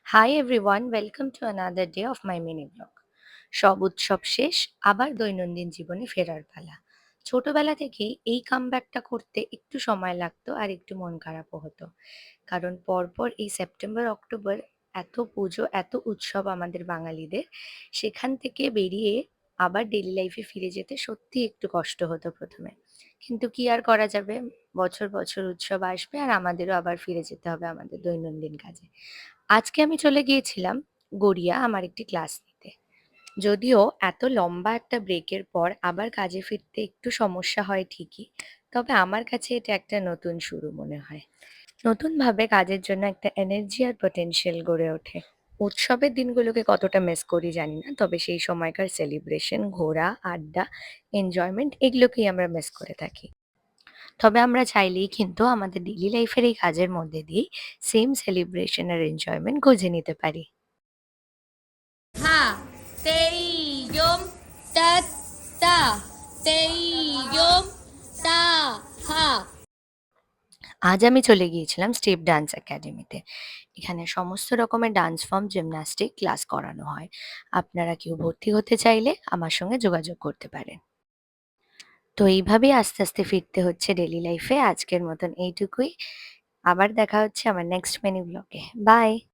Hi everyone, welcome to another day of my mini blog. সব উৎসব শেষ, আবার দৈনন্দিন জীবনে ফেরার পালা। ছোটবেলা থেকেই এই কামব্যাকটা করতে একটু সময় লাগতো আর একটু মন খারাপও হতো, কারণ পরপর এই সেপ্টেম্বর অক্টোবর এত পুজো, এত উৎসব আমাদের বাঙালিদের, সেখান থেকে বেরিয়ে আবার ডেইলি লাইফে ফিরে যেতে সত্যি একটু কষ্ট হতো প্রথমে। কিন্তু কি আর করা যাবে, বছর বছর উৎসব আসবে আর আমাদেরও আবার ফিরে যেতে হবে আমাদের দৈনন্দিন কাজে। আজকে আমি চলে গিয়েছিলাম গড়িয়া আমার একটি ক্লাস নিতে। যদিও এত লম্বা একটা ব্রেকের পর আবার কাজে ফিরতে একটু সমস্যা হয় ঠিকই, তবে আমার কাছে এটা একটা নতুন শুরু মনে হয়। নতুনভাবে কাজের জন্য একটা এনার্জি আর পটেনশিয়াল গড়ে ওঠে। উৎসবের দিনগুলোকে কতটা মিস করি জানি না, তবে সেই সময়কার সেলিব্রেশন, ঘোরা, আড্ডা, এনজয়মেন্ট এগুলোকেই আমরা মিস করে থাকি। তবে আমরা চাইলেই কিন্তু আমাদের ডেইলি লাইফের এই কাজের মধ্যে দিয়েই সেম সেলিব্রেশন আর এনজয়মেন্ট খুঁজে নিতে পারি। Ha, Teiyum, Ta, Teiyum, Ta, Ha. আজ আমি চলে গিয়েছিলাম স্টেপ ডান্স একাডেমিতে। এখানে সমস্ত রকমের ডান্স ফর্ম, জিমন্যাস্টিক ক্লাস করানো হয়। আপনারা কেউ ভর্তি হতে চাইলে আমার সঙ্গে যোগাযোগ করতে পারেন। তো এইভাবেই আস্তে আস্তে ফিরতে হচ্ছে ডেইলি লাইফে। আজকের মতন এইটুকুই। আবার দেখা হচ্ছে আমার নেক্সট মিনি ব্লগে। বাই।